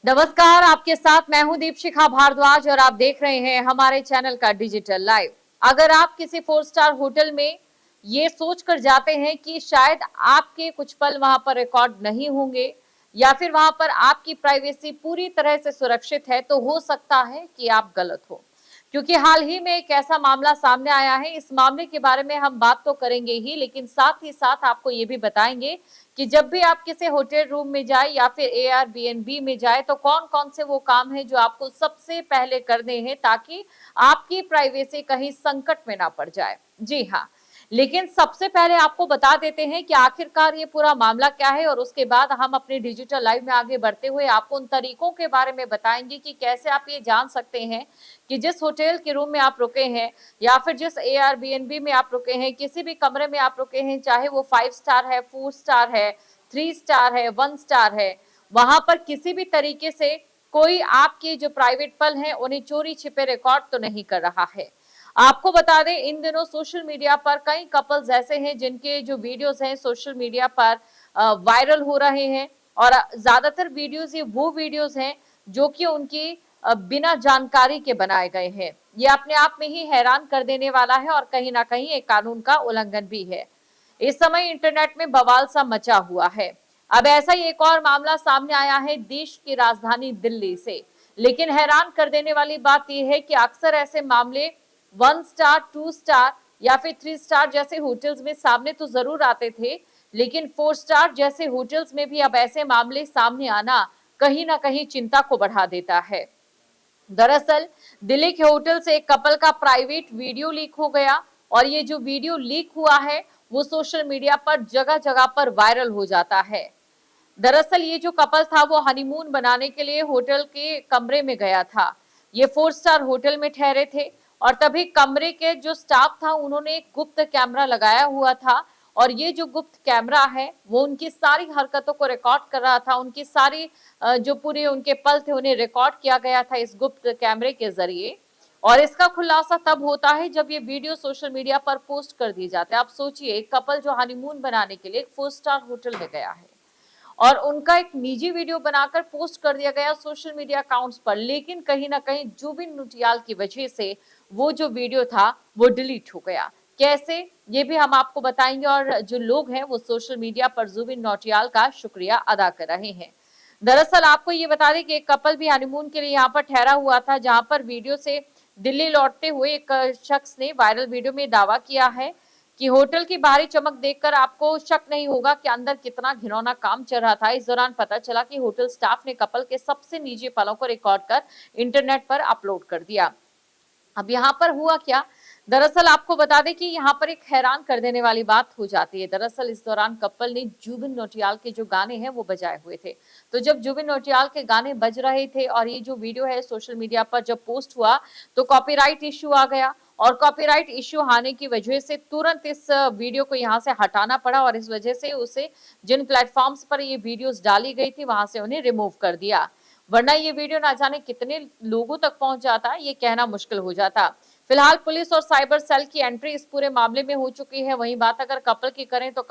नमस्कार, आपके साथ मैं हूं दीपशिखा भारद्वाज और आप देख रहे हैं हमारे चैनल का डिजिटल लाइव। अगर आप किसी 4 स्टार होटल में ये सोचकर जाते हैं कि शायद आपके कुछ पल वहां पर रिकॉर्ड नहीं होंगे या फिर वहां पर आपकी प्राइवेसी पूरी तरह से सुरक्षित है, तो हो सकता है कि आप गलत हो। क्योंकि हाल ही में एक ऐसा मामला सामने आया है। इस मामले के बारे में हम बात तो करेंगे ही, लेकिन साथ ही साथ आपको ये भी बताएंगे कि जब भी आप किसी होटल रूम में जाए या फिर एयरबीएनबी में जाए तो कौन कौन से वो काम है जो आपको सबसे पहले करने हैं ताकि आपकी प्राइवेसी कहीं संकट में ना पड़ जाए। जी हाँ, लेकिन सबसे पहले आपको बता देते हैं कि आखिरकार ये पूरा मामला क्या है और उसके बाद हम अपने डिजिटल लाइव में आगे बढ़ते हुए आपको उन तरीकों के बारे में बताएंगे कि कैसे आप ये जान सकते हैं कि जिस होटल के रूम में आप रुके हैं या फिर जिस एयरबीएनबी में आप रुके हैं, किसी भी कमरे में आप रुके हैं, चाहे वो 5 स्टार है, 4 स्टार है, 3 स्टार है, 1 स्टार है, वहां पर किसी भी तरीके से कोई आपके जो प्राइवेट पल हैं उन्हें चोरी छिपे रिकॉर्ड तो नहीं कर रहा है। आपको बता दें, इन दिनों सोशल मीडिया पर कई कपल्स ऐसे हैं जिनके जो वीडियोस हैं सोशल मीडिया पर वायरल हो रहे हैं और ज्यादातर वीडियोस ये वो वीडियोस हैं जो कि उनकी बिना जानकारी के बनाए गए हैं। ये अपने आप में ही हैरान कर देने वाला है और कहीं ना कहीं एक कानून का उल्लंघन भी है। इस समय इंटरनेट में बवाल सा मचा हुआ है। अब ऐसा ही एक और मामला सामने आया है देश की राजधानी दिल्ली से। लेकिन हैरान कर देने वाली बात यह है कि अक्सर ऐसे मामले 1 स्टार, 2 स्टार या फिर 3 स्टार जैसे होटल्स में सामने तो जरूर आते थे, लेकिन 4 स्टार जैसे होटल्स में भी अब ऐसे मामले सामने आना कहीं ना कहीं चिंता को बढ़ा देता है। दरअसल दिल्ली के होटल से एक कपल का प्राइवेट वीडियो लीक हो गया और ये जो वीडियो लीक हुआ है वो सोशल मीडिया पर जगह जगह पर वायरल हो जाता है। दरअसल ये जो कपल था वो हनीमून बनाने के लिए होटल के कमरे में गया था। ये 4 स्टार होटल में ठहरे थे और तभी कमरे के जो स्टाफ था उन्होंने एक गुप्त कैमरा लगाया हुआ था और ये जो गुप्त कैमरा है वो उनकी सारी हरकतों को रिकॉर्ड कर रहा था। उनकी सारी जो पूरे उनके पल थे उन्हें रिकॉर्ड किया गया था इस गुप्त कैमरे के जरिए। और इसका खुलासा तब होता है जब ये वीडियो सोशल मीडिया पर पोस्ट कर दी जाते हैं। आप सोचिए, एक कपल जो हनीमून बनाने के लिए एक 4 स्टार होटल में गया है और उनका एक निजी वीडियो बनाकर पोस्ट कर दिया गया सोशल मीडिया अकाउंट्स पर, लेकिन कहीं ना कहीं जुबिन नौटियाल की वजह से वो जो वीडियो था वो डिलीट हो गया। कैसे, ये भी हम आपको बताएंगे और जो लोग हैं वो सोशल मीडिया पर जुबिन नौटियाल का शुक्रिया अदा कर रहे हैं। दरअसल आपको ये बता दें कि एक कपल भी हनीमून के लिए यहाँ पर ठहरा हुआ था, जहां पर वीडियो से दिल्ली लौटते हुए एक शख्स ने वायरल वीडियो में दावा किया है कि होटल की बाहरी चमक देखकर आपको शक नहीं होगा कि अंदर कितना घिनौना काम चल रहा था। इस दौरान पता चला कि होटल स्टाफ ने कपल के सबसे निजी पलों को रिकॉर्ड कर इंटरनेट पर अपलोड कर दिया। अब यहाँ पर हुआ क्या, दरअसल आपको बता दें कि यहाँ पर एक हैरान कर देने वाली बात हो जाती है। दरअसल इस दौरान कपल ने जुबिन नौटियाल के जो गाने हैं वो बजाए हुए थे। तो जब जुबिन नौटियाल के गाने बज रहे थे और ये जो वीडियो है सोशल मीडिया पर जब पोस्ट हुआ तो कॉपीराइट इश्यू आ गया और कॉपीराइट इश्यू आने की वजह से तुरंत इस वीडियो को यहाँ से हटाना पड़ा और इस वजह से उसे जिन प्लेटफॉर्म्स पर ये वीडियोस डाली गई थी वहां से उन्हें रिमूव कर दिया, वरना ये वीडियो ना जाने कितने लोगों तक पहुंच जाता, ये कहना मुश्किल हो जाता। फिलहाल पुलिस और साइबर सेल की एंट्री इस पूरे मामले में हो चुकी है। वहीं बात अगर कपल की करें तो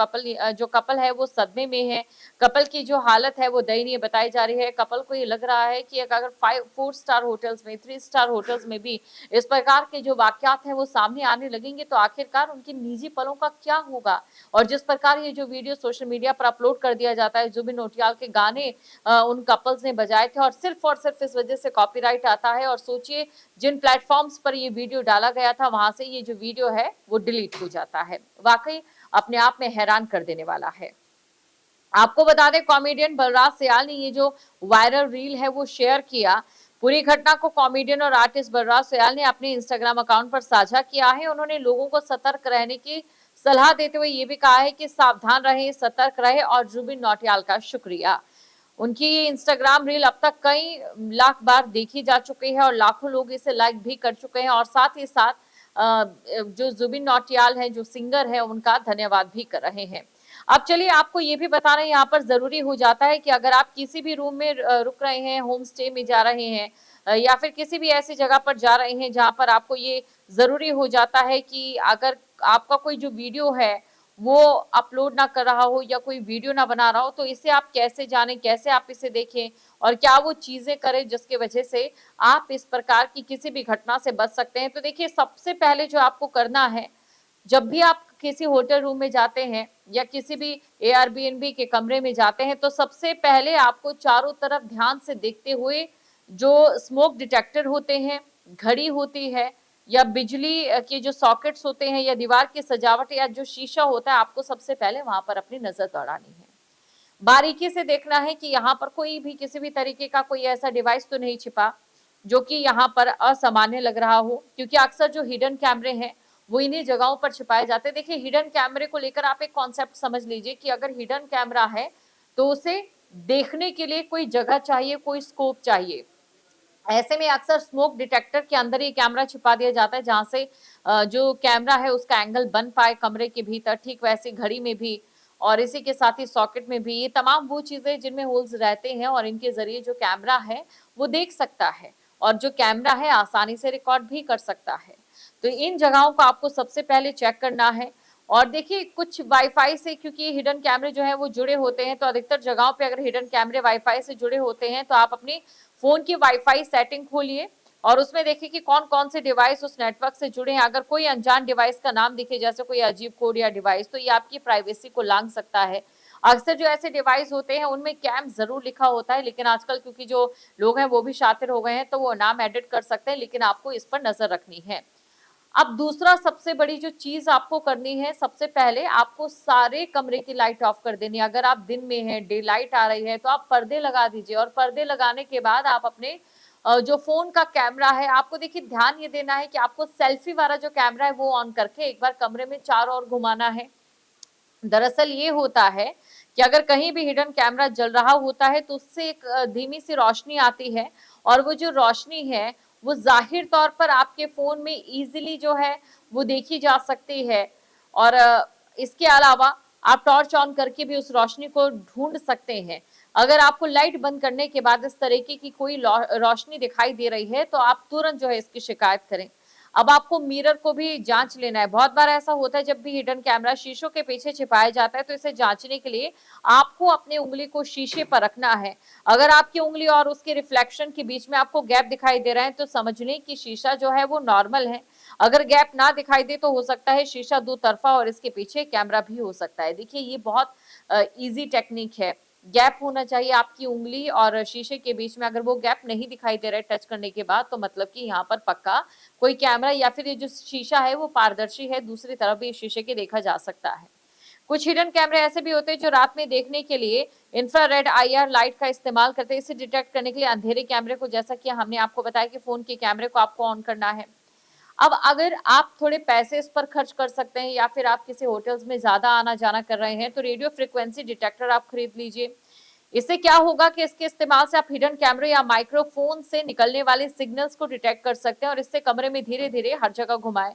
जो कपल है वो सदमे में है। कपल की जो हालत है वो दयनीय बताई जा रही है। कपल को ये लग रहा है कि अगर 4 स्टार होटल्स में, 3 स्टार होटल्स में भी इस प्रकार के जो वाकयात हैं वो सामने आने लगेंगे तो आखिरकार उनकी निजी पलों का क्या होगा। और जिस प्रकार ये जो वीडियो सोशल मीडिया पर अपलोड कर दिया जाता है, जुबिन नौटियाल के गाने उन कपल्स ने बजाए थे और सिर्फ इस वजह से कॉपीराइट आता है। और सोचिए, जिन प्लेटफॉर्म्स पर ये वीडियो डाला गया था वहां से ये जो वीडियो है वो डिलीट हो जाता है। वाकई अपने आप में हैरान कर देने वाला है। आपको बता दें, कॉमेडियन बलराज सयाल ने ये जो वायरल रील है वो शेयर किया। पूरी घटना को कॉमेडियन और आर्टिस्ट बलराज सयाल ने अपने इंस्टाग्राम अकाउंट पर साझा किया है। उन्होंने लोगों को सतर्क रहने की सलाह देते हुए ये भी कहा है कि सावधान रहें, सतर्क रहें और जुबिन नौटियाल का शुक्रिया। उनकी ये इंस्टाग्राम रील अब तक कई लाख बार देखी जा चुकी है और लाखों लोग इसे लाइक भी कर चुके हैं और साथ ही साथ जो जुबिन नौटियाल है, जो सिंगर है, उनका धन्यवाद भी कर रहे हैं। अब चलिए आपको ये भी बताना यहाँ पर जरूरी हो जाता है कि अगर आप किसी भी रूम में रुक रहे हैं, होम स्टे में जा रहे हैं या फिर किसी भी ऐसी जगह पर जा रहे हैं जहां पर आपको ये जरूरी हो जाता है कि अगर आपका कोई जो वीडियो है वो अपलोड ना कर रहा हो या कोई वीडियो ना बना रहा हो, तो इसे आप कैसे जानें, कैसे आप इसे देखें और क्या वो चीजें करें जिसकी वजह से आप इस प्रकार की किसी भी घटना से बच सकते हैं। तो देखिए, सबसे पहले जो आपको करना है, जब भी आप किसी होटल रूम में जाते हैं या किसी भी एयरबीएनबी के कमरे में जाते हैं, तो सबसे पहले आपको चारों तरफ ध्यान से देखते हुए जो स्मोक डिटेक्टर होते हैं, घड़ी होती है या बिजली के जो सॉकेट्स होते हैं या दीवार की सजावट या जो शीशा होता है, आपको सबसे पहले वहां पर अपनी नजर दौड़ानी है। बारीकी से देखना है कि यहाँ पर कोई भी किसी भी तरीके का कोई ऐसा डिवाइस तो नहीं छिपा जो कि यहाँ पर असामान्य लग रहा हो, क्योंकि अक्सर जो हिडन कैमरे हैं वो इन्हीं जगहों पर छिपाए जाते हैं। देखिए, हिडन कैमरे को लेकर आप एक कॉन्सेप्ट समझ लीजिए कि अगर हिडन कैमरा है तो उसे देखने के लिए कोई जगह चाहिए, कोई स्कोप चाहिए। ऐसे में अक्सर स्मोक डिटेक्टर के अंदर ही कैमरा छिपा दिया जाता है, जहां से जो कैमरा है उसका एंगल बन पाए कमरे के भीतर। ठीक वैसे घड़ी में भी और इसी के साथ ही सॉकेट में भी, ये तमाम वो चीजें जिनमें होल्स रहते हैं और इनके जरिए जो कैमरा है वो देख सकता है और जो कैमरा है आसानी से रिकॉर्ड भी कर सकता है। तो इन जगहों को आपको सबसे पहले चेक करना है। और देखिए, कुछ वाईफाई से, क्योंकि हिडन कैमरे जो है वो जुड़े होते हैं, तो अधिकतर जगहों पे अगर हिडन कैमरे वाईफाई से जुड़े होते हैं तो आप अपनी फोन की वाईफाई सेटिंग खोलिए और उसमें देखिए कि कौन कौन से डिवाइस उस नेटवर्क से जुड़े हैं। अगर कोई अनजान डिवाइस का नाम दिखे, जैसे कोई अजीब कोड या डिवाइस, तो ये आपकी प्राइवेसी को लांघ सकता है। अक्सर जो ऐसे डिवाइस होते हैं उनमें कैम जरूर लिखा होता है, लेकिन आजकल क्योंकि जो लोग हैं वो भी शातिर हो गए हैं, तो वो नाम एडिट कर सकते हैं, लेकिन आपको इस पर नजर रखनी है। अब दूसरा सबसे बड़ी जो चीज आपको करनी है, सबसे पहले आपको सारे कमरे की लाइट ऑफ कर देनी है। अगर आप दिन में हैं, डे लाइट आ रही है, तो आप पर्दे लगा दीजिए और पर्दे लगाने के बाद आप अपने जो फोन का कैमरा है, आपको देखिए ध्यान ये देना है कि आपको सेल्फी वाला जो कैमरा है वो ऑन करके एक बार कमरे में चारों ओर घुमाना है। दरअसल ये होता है कि अगर कहीं भी हिडन कैमरा जल रहा होता है तो उससे एक धीमी सी रोशनी आती है और वो जो रोशनी है वो जाहिर तौर पर आपके फोन में इजीली जो है वो देखी जा सकती है। और इसके अलावा आप टॉर्च ऑन करके भी उस रोशनी को ढूंढ सकते हैं। अगर आपको लाइट बंद करने के बाद इस तरीके की कोई रोशनी दिखाई दे रही है तो आप तुरंत जो है इसकी शिकायत करें। अब आपको मिरर को भी जांच लेना है। बहुत बार ऐसा होता है जब भी हिडन कैमरा शीशों के पीछे छिपाया जाता है, तो इसे जांचने के लिए आपको अपनी उंगली को शीशे पर रखना है। अगर आपकी उंगली और उसके रिफ्लेक्शन के बीच में आपको गैप दिखाई दे रहा है तो समझ लें कि शीशा जो है वो नॉर्मल है। अगर गैप ना दिखाई दे तो हो सकता है शीशा दो तरफा और इसके पीछे कैमरा भी हो सकता है। देखिए, ये बहुत इजी टेक्निक है। गैप होना चाहिए आपकी उंगली और शीशे के बीच में। अगर वो गैप नहीं दिखाई दे रहा है टच करने के बाद, तो मतलब कि यहाँ पर पक्का कोई कैमरा या फिर ये जो शीशा है वो पारदर्शी है, दूसरी तरफ भी शीशे के देखा जा सकता है। कुछ हिडन कैमरे ऐसे भी होते हैं जो रात में देखने के लिए इंफ्रारेड आईआर लाइट का इस्तेमाल करते हैं। इसे डिटेक्ट करने के लिए अंधेरे कैमरे को, जैसा कि हमने आपको बताया कि फोन के कैमरे को आपको ऑन करना है। अब अगर आप थोड़े पैसे इस पर खर्च कर सकते हैं या फिर आप किसी होटल्स में ज्यादा आना जाना कर रहे हैं, तो रेडियो फ्रिक्वेंसी डिटेक्टर आप खरीद लीजिए। इससे क्या होगा कि इसके इस्तेमाल से आप हिडन कैमरे या माइक्रोफोन से निकलने वाले सिग्नल्स को डिटेक्ट कर सकते हैं और इससे कमरे में धीरे धीरे हर जगह घुमाएं।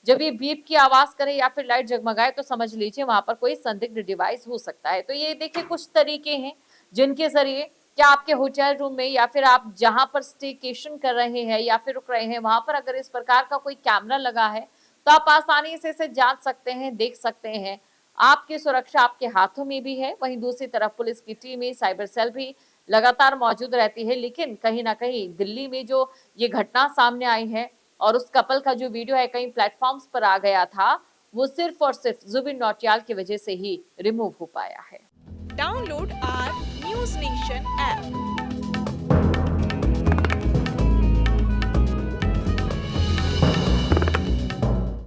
जब ये बीप की आवाज करे या फिर लाइट जगमगाए तो समझ लीजिए वहां पर कोई संदिग्ध डिवाइस हो सकता है। तो ये देखिए कुछ तरीके हैं जिनके जरिए क्या आपके होटल रूम में या फिर आप जहां पर स्टेकेशन कर रहे हैं या फिर रुक रहे हैं वहां पर अगर इस प्रकार का कोई कैमरा लगा है तो आप आसानी से इसे जांच सकते हैं, देख सकते हैं। आपकी सुरक्षा आपके हाथों में भी है। वहीं दूसरी तरफ पुलिस की टीमें, साइबर सेल भी लगातार मौजूद रहती है। लेकिन कहीं ना कहीं दिल्ली में जो ये घटना सामने आई है और उस कपल का जो वीडियो है कई प्लेटफॉर्म्स पर आ गया था, वो सिर्फ और सिर्फ जुबिन नौटियाल की वजह से ही रिमूव हो पाया है। Download our News Nation app